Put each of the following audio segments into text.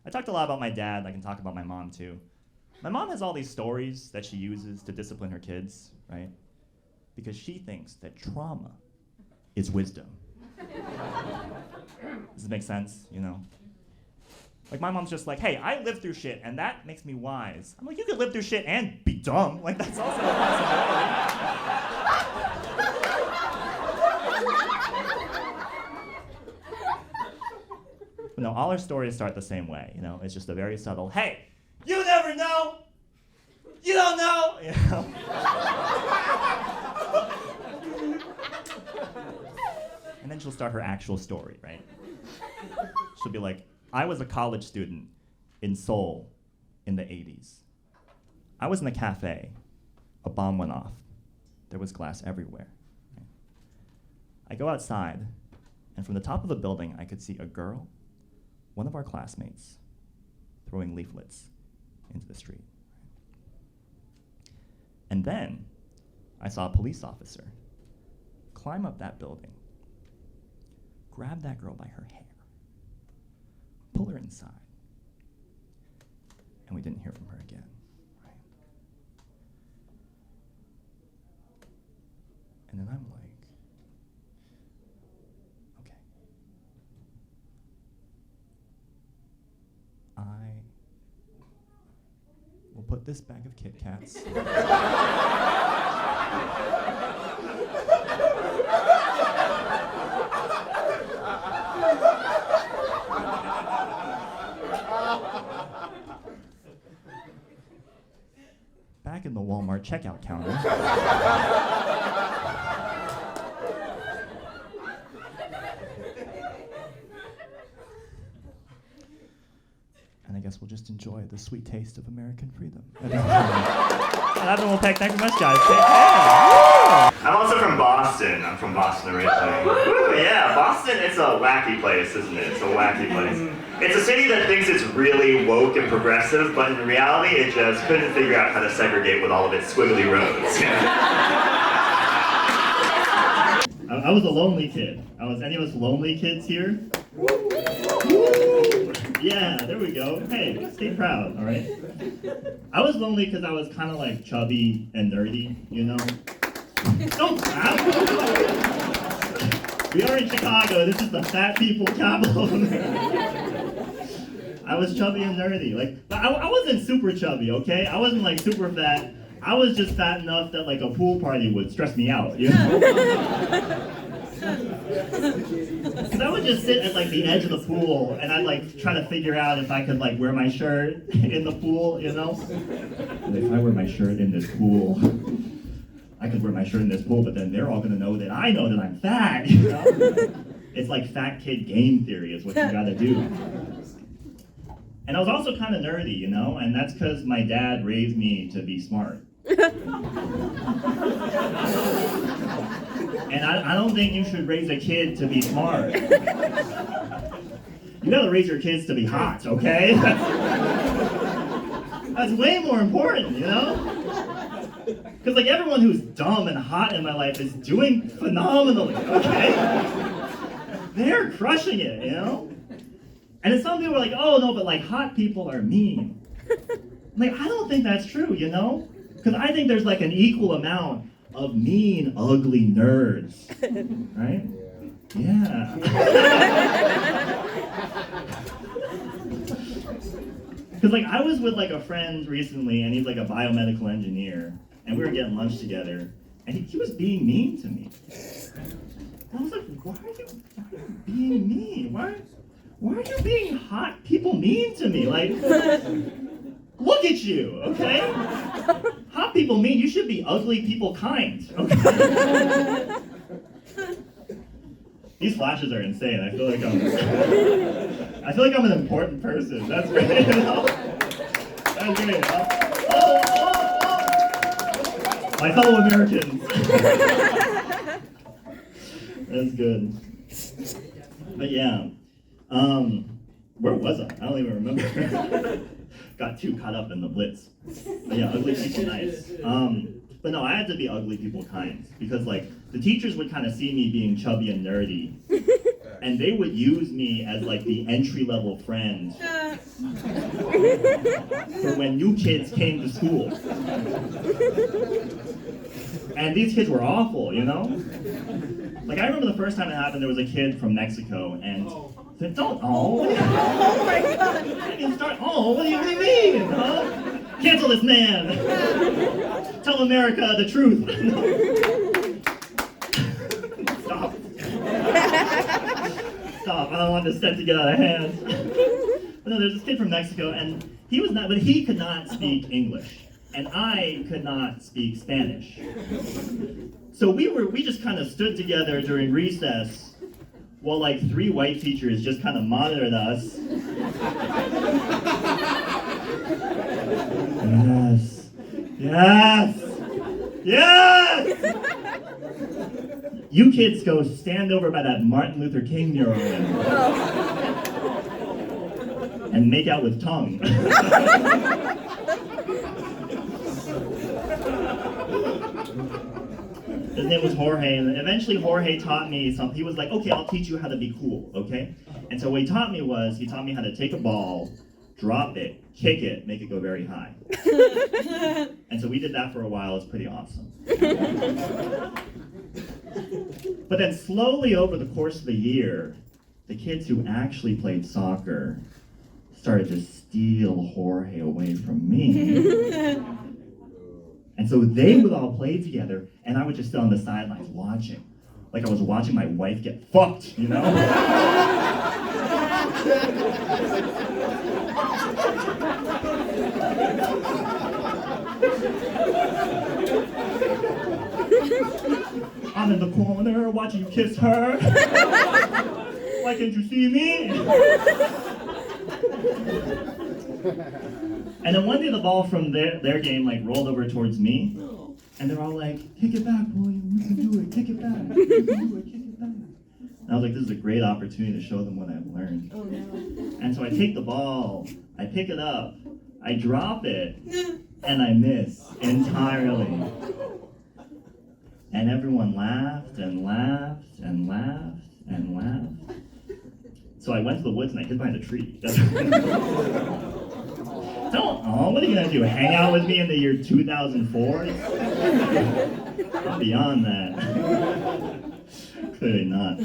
I talked a lot about my dad. I can talk about my mom too. My mom has all these stories that she uses to discipline her kids, right? Because she thinks that trauma is wisdom. Does it make sense, you know? Like my mom's just like, hey, I lived through shit and that makes me wise. I'm like, you could live through shit and be dumb. Like that's also a possibility. But no, all our stories start the same way, you know? It's just a very subtle, hey, you never know! You don't know! You know? And then she'll start her actual story, right? She'll be like, I was a college student in Seoul in the 80s. I was in a cafe. A bomb went off. There was glass everywhere. Right? I go outside, and from the top of the building, I could see a girl, one of our classmates, throwing leaflets into the street. And then I saw a police officer climb up that building, grab that girl by her hair, pull her inside, and we didn't hear from her again. Right? And then I'm like, okay, I will put this bag of Kit Kats back in the Walmart checkout counter. And I guess we'll just enjoy the sweet taste of American freedom. And that's what we'll pick. Thanks so much, guys. Take care. I'm also from Boston. I'm from Boston originally. Yeah, Boston, it's a wacky place, isn't it? It's a wacky place. It's a city that thinks it's really woke and progressive, but in reality, it just couldn't figure out how to segregate with all of its squiggly roads. I was a lonely kid. Any of us lonely kids here? Yeah, there we go. Hey, stay proud, all right? I was lonely because I was kind of like chubby and nerdy, you know? Don't clap! We are in Chicago. This is the fat people capital of America. I was chubby and nerdy. But I wasn't super chubby, okay? I wasn't like super fat. I was just fat enough that like a pool party would stress me out, you know? Because I would just sit at like the edge of the pool and I'd like try to figure out if I could like wear my shirt in the pool, you know? And if I wear my shirt in this pool, I could wear my shirt in this pool, but then they're all gonna know that I know that I'm fat, you know? It's like fat kid game theory is what you gotta do. And I was also kind of nerdy, you know? And that's because my dad raised me to be smart. And I don't think you should raise a kid to be smart. You gotta raise your kids to be hot, okay? That's way more important, you know? Because like everyone who's dumb and hot in my life is doing phenomenally, okay? They're crushing it, you know? And then some people are like, oh no, but like hot people are mean. Like, I don't think that's true, you know? Because I think there's like an equal amount of mean, ugly nerds, right? Yeah. Because like I was with like a friend recently, and he's like a biomedical engineer, and we were getting lunch together, and he was being mean to me. And I was like, why are you being mean? Why are you being hot people mean to me? Like, look at you, okay? Hot people mean you should be ugly people kind, okay? These flashes are insane. I feel like I'm an important person. That's great. You know? That's great. My fellow Americans. That's good. But yeah. Where was I? I don't even remember. Got too caught up in the blitz. But yeah, ugly people nice. But no, I had to be ugly people kind, because like the teachers would kind of see me being chubby and nerdy, And they would use me as like the entry-level friend for when new kids came to school. And these kids were awful, you know? Like, I remember the first time it happened, there was a kid from Mexico, and said, don't, oh. Oh my God. What do you mean? Huh? Cancel this man. Tell America the truth. Stop. Stop, I don't want this set to get out of hand. But no, there's this kid from Mexico, and he could not speak English. And I could not speak Spanish. So we just kind of stood together during recess while like 3 white teachers just kind of monitored us. Yes! You kids go stand over by that Martin Luther King mural and make out with tongue. His name was Jorge, and eventually Jorge taught me something. He was like, okay, I'll teach you how to be cool, okay? And so what he taught me how to take a ball, drop it, kick it, make it go very high. And so we did that for a while. It's pretty awesome. But then slowly over the course of the year, the kids who actually played soccer started to steal Jorge away from me. And so they would all play together, and I would just sit on the sidelines watching. Like I was watching my wife get fucked, you know? I'm in the corner watching you kiss her. Why can't you see me? And then one day the ball from their game like rolled over towards me, and they're all like, kick it back, William, you can do it, kick it back, you can do it, kick it back. And I was like, this is a great opportunity to show them what I've learned. Oh, no. And so I take the ball, I pick it up, I drop it, and I miss entirely. And everyone laughed and laughed and laughed and laughed. So I went to the woods and I hid behind a tree. What are you gonna do? Hang out with me in the year 2004? I'm beyond that. Clearly not. I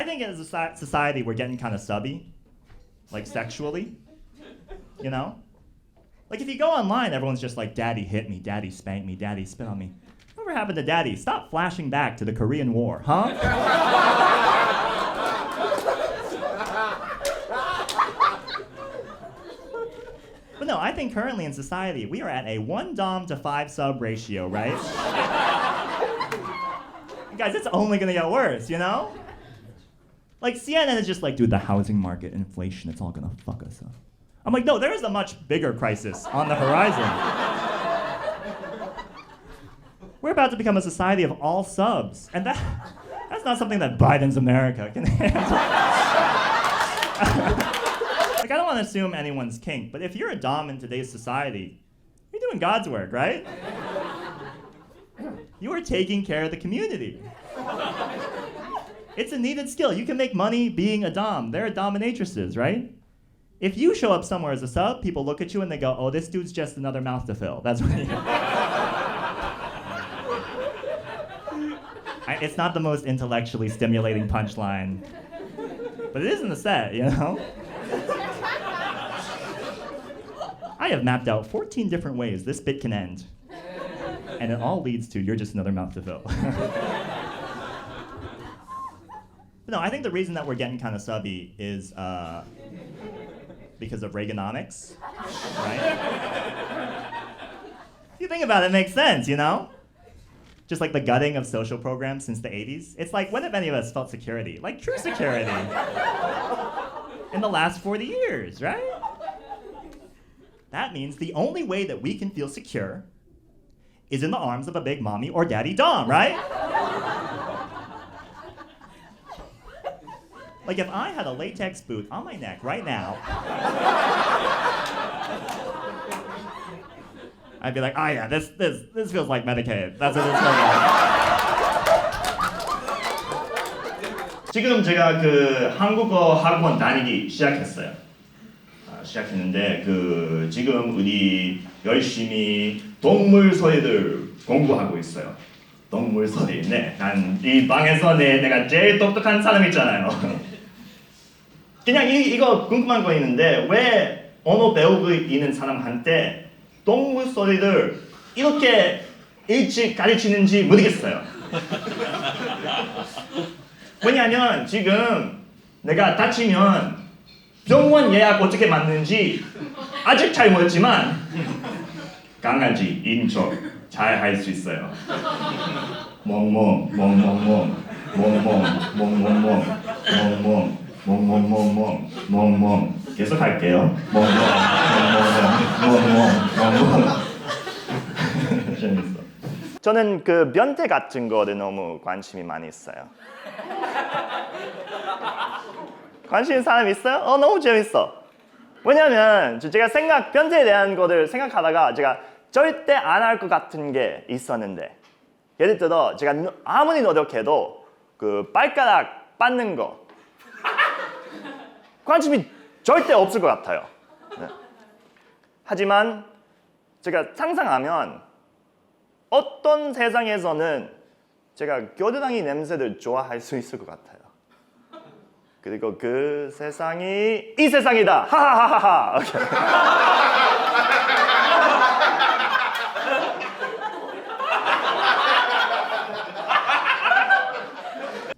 think as a society we're getting kind of subby, like sexually, you know? Like if you go online, everyone's just like, daddy hit me, daddy spanked me, daddy spit on me. Whatever happened to daddy? Stop flashing back to the Korean War, huh? But no, I think currently in society, we are at a 1 dom to 5 sub ratio, right? Guys, it's only gonna get worse, you know? Like CNN is just like, dude, the housing market, inflation, it's all gonna fuck us up. I'm like, no, there is a much bigger crisis on the horizon. We're about to become a society of all subs, and that's not something that Biden's America can handle. Like, I don't want to assume anyone's kink, but if you're a dom in today's society, you're doing God's work, right? You are taking care of the community. It's a needed skill. You can make money being a dom. There are dominatrixes, right? If you show up somewhere as a sub, people look at you and they go, oh, this dude's just another mouth to fill. That's what It's not the most intellectually stimulating punchline, but it is in the set, you know? I have mapped out 14 different ways this bit can end, and it all leads to you're just another mouth to fill. But no, I think the reason that we're getting kind of subby is because of Reaganomics, right? If you think about it, it makes sense, you know? Just like the gutting of social programs since the 80s. It's like, when have any of us felt security? Like true security. In the last 40 years, right? That means the only way that we can feel secure is in the arms of a big mommy or daddy dom, right? Like if I had a latex boot on my neck right now, I'd be like, oh yeah, this feels like Medicaid. That's what this feels like. 지금 제가 그 한국어 학원 다니기 시작했어요. 시작했는데 지금 우리 열심히 동물 소리들 공부하고 있어요. 동물 소리. 네, 난 이 방에서 내가 제일 똑똑한 사람 있잖아요. 그냥 이거 궁금한 거 있는데 왜 언어 배우고 있는 사람한테 동물 소리를 이렇게 일찍 가르치는지 모르겠어요. 왜냐하면 지금 내가 다치면 병원 예약 어떻게 맞는지 아직 잘 모르지만 강아지 인척 잘 할 수 있어요. 멍멍 멍멍멍 멍멍 멍멍멍 멍멍 멍멍멍멍 멍멍 계속 할게요. 멍멍 멍멍 멍멍 재밌어. 저는 그 변태 같은 거를 너무 관심이 많이 있어요. 관심 있는 사람 있어요? 너무 재밌어. 왜냐면 제가 변태에 대한 거를 생각하다가 제가 절대 안 할 것 같은 게 있었는데 예를 들어 제가 아무리 노력해도 그 발가락 빻는 거 관심이 절대 없을 것 같아요. 네. 하지만 제가 상상하면 어떤 세상에서는 제가 겨드랑이 냄새를 좋아할 수 있을 것 같아요. 그리고 그 세상이 이 세상이다. 하하하하하.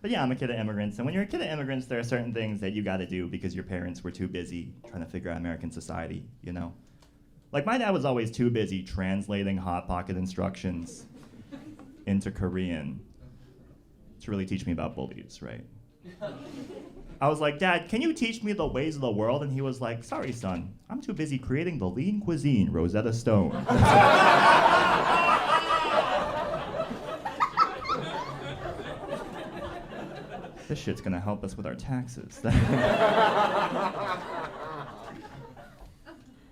But yeah, I'm a kid of immigrants, and when you're a kid of immigrants, there are certain things that you got to do because your parents were too busy trying to figure out American society, you know? Like my dad was always too busy translating Hot Pocket instructions into Korean to really teach me about bullies, right? I was like, Dad, can you teach me the ways of the world? And he was like, sorry, son, I'm too busy creating the lean cuisine, Rosetta Stone. This shit's gonna help us with our taxes.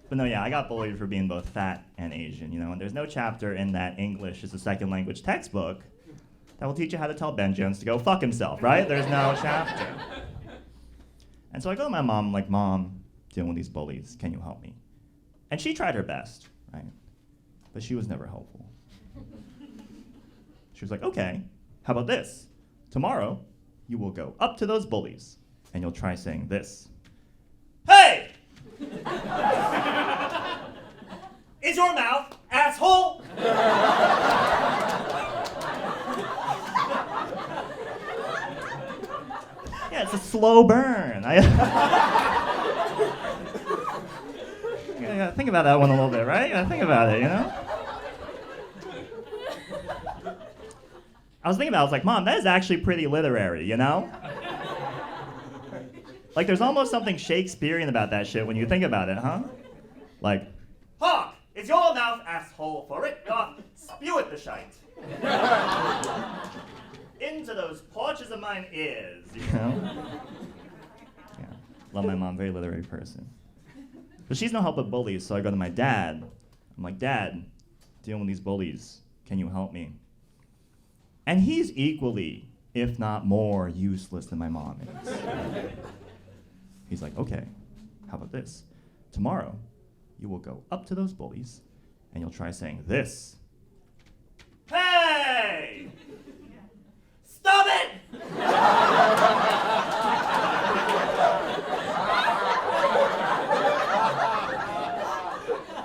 But no, yeah, I got bullied for being both fat and Asian, you know, and there's no chapter in that English is a second language textbook that will teach you how to tell Ben Jones to go fuck himself, right? There's no chapter. And so I go to my mom, like, Mom, dealing with these bullies, can you help me? And she tried her best, right? But she was never helpful. She was like, okay, how about this? Tomorrow, you will go up to those bullies, and you'll try saying this. Hey! Is your mouth asshole? Yeah, it's a slow burn. I gotta think about that one a little bit, right? You gotta think about it, you know? I was thinking about it, I was like, Mom, that is actually pretty literary, you know? Like, there's almost something Shakespearean about that shit when you think about it, huh? Like, Hawk, is your mouth asshole for it? Spew it the shite. Into those porches of mine ears, you know? Yeah, love my mom, very literary person. But she's no help with bullies, so I go to my dad. I'm like, Dad, dealing with these bullies, can you help me? And he's equally, if not more, useless than my mom is. He's like, okay, how about this? Tomorrow, you will go up to those bullies, and you'll try saying this. Hey! Stop it!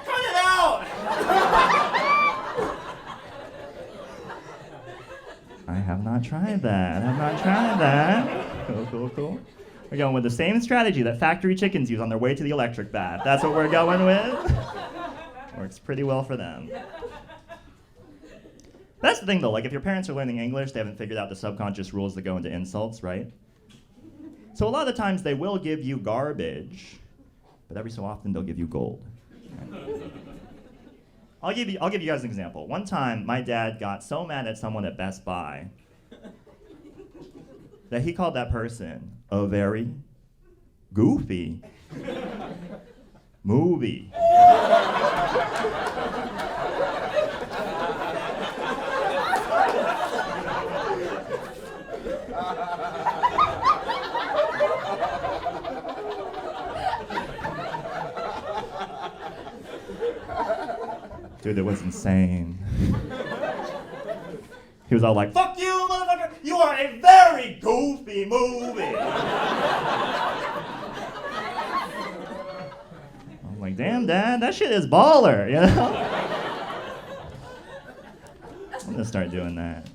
Cut it out! I have not tried that. Cool. We're going with the same strategy that factory chickens use on their way to the electric bath. That's what we're going with. Works pretty well for them. That's the thing though, like if your parents are learning English, they haven't figured out the subconscious rules that go into insults, right? So a lot of the times they will give you garbage, but every so often they'll give you gold. Right? I'll give you guys an example. One time my dad got so mad at someone at Best Buy that he called that person a very goofy movie. Dude, it was insane. He was all like, "Fuck you, motherfucker! You are a very goofy movie." I'm like, "Damn, Dad, that shit is baller, you know?" I'm gonna start doing that.